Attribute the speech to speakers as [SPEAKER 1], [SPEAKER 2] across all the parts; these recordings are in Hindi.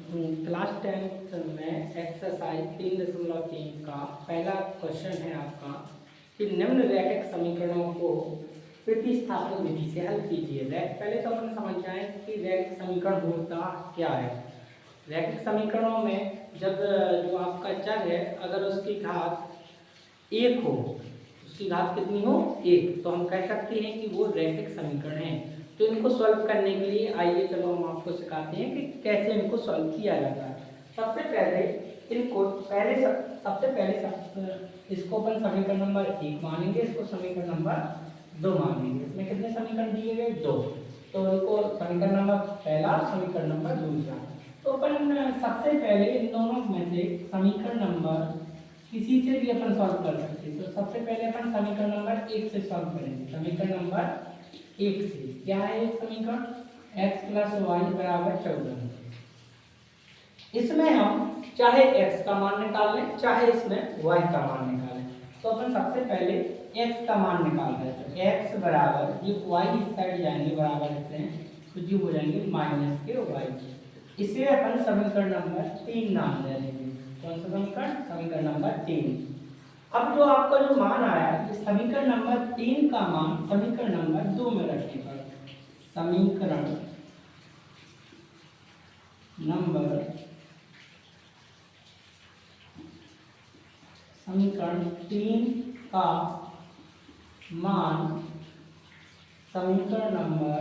[SPEAKER 1] क्लास 10th में एक्सरसाइज 3.3 का पहला क्वेश्चन है आपका कि निम्न रैखिक समीकरणों को प्रतिस्थापन विधि से हल कीजिए। पहले तो अपन समझ जाएं कि रैखिक समीकरण होता क्या है। रैखिक समीकरणों में जब जो आपका चर है अगर उसकी घात एक हो, उसकी घात कितनी हो एक, तो हम कह सकते हैं कि वो रैखिक समीकरण है। तो इनको सॉल्व करने के लिए आइए चलो हम आपको सिखाते हैं कि कैसे इनको सॉल्व किया जाता है। सबसे पहले इसको अपन समीकरण नंबर 1 मानेंगे, इसको समीकरण नंबर 2 मानेंगे। इसमें कितने समीकरण दिए गए? 2। तो इनको समीकरण नंबर पहला, समीकरण नंबर दूसरा। तो अपन सबसे पहले इन दोनों में से समीकरण नंबर किसी से भी अपन सॉल्व कर सकते हैं। तो सबसे पहले अपन समीकरण नंबर 1 से सॉल्व करेंगे। समीकरण नंबर 1 से क्या है एक समीकरण? x + y = 14। इसमें हम चाहे x का मान निकाल लें, चाहे इसमें y का मान निकालें। तो अपन सबसे पहले x का मान निकाल रहे हैं। तो x बराबर ये y इस साइड जाएंगे बराबर रखते हैं, तो ये हो जाएंगे -y। इसे अपन समीकरण नंबर 3 नाम दे देंगे। कौन सा समीकरण? समीकरण नंबर 3। अब जो आपका जो मान आया ये समीकरण नंबर 3 का मान समीकरण नंबर 2 में रखने पर समीकरण नंबर 3 का मान समीकरण नंबर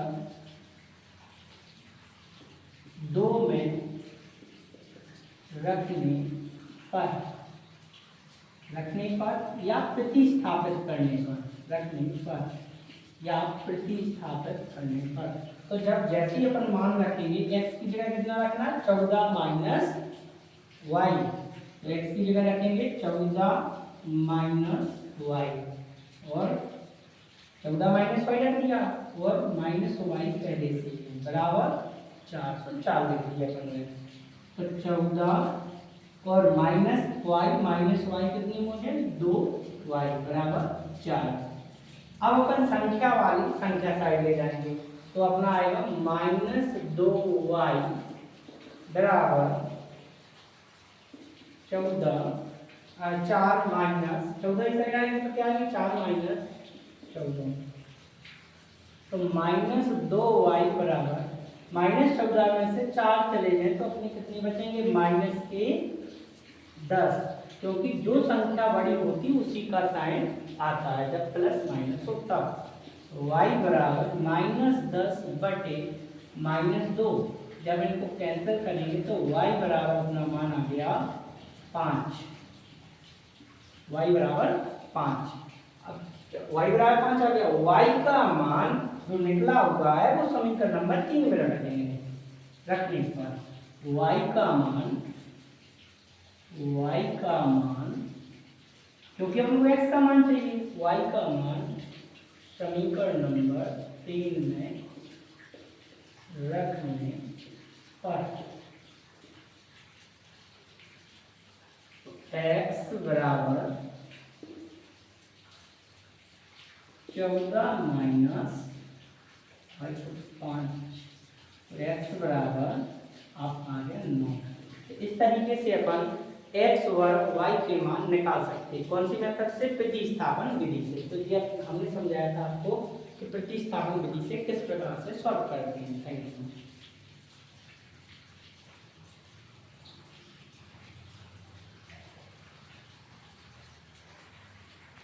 [SPEAKER 1] 2 में रखने पर या प्रतिस्थापित करने पर तो जब जैसे ही अपन मान रखेंगे x की जगह कितना रखना है? 14 माइनस y। तो x की जगह रखेंगे 14 माइनस y और 14 माइनस y रख दिया और माइनस y पहले से बराबर 4। तो 4 लिख दिया अपन ने। तो 14 और माइनस y कितनी हो जाए? 2y बराबर 4। अब अपन संख्या वाली संख्या साइड ले जाएंगे तो अपना आएगा -2y बराबर 4 माइनस 14 इस साइड आएंगे तो क्या आएगा? 4 माइनस 14। तो -2y बराबर -14 में से 4 चले जाए तो अपने कितने बचेंगे? -10, क्योंकि जो संख्या बड़ी होती उसी का साइन आता है जब प्लस माइनस हो तब। तो y बराबर -10 बटे -2। जब इनको कैंसिल करेंगे तो y बराबर अपना मान आ गया 5। y बराबर 5। अब y बराबर 5 आ गया। y का मान जो निकला हुआ है वो समीकरण नंबर 3 में रख देंगे। रखने पर y का मान क्योंकि हमको x का मान चाहिए, y का मान समीकरण नंबर 3 में रखने पर x बराबर 14 माइनस 5, x बराबर आप आ गया 9। इस तरीके से अपन x और y के मान निकाल सकते हैं। कौन सी मेथड से? प्रतिस्थापन विधि से। तो ये हमने समझाया था आपको कि प्रतिस्थापन विधि से किस प्रकार से सॉल्व करते हैं। Thank you.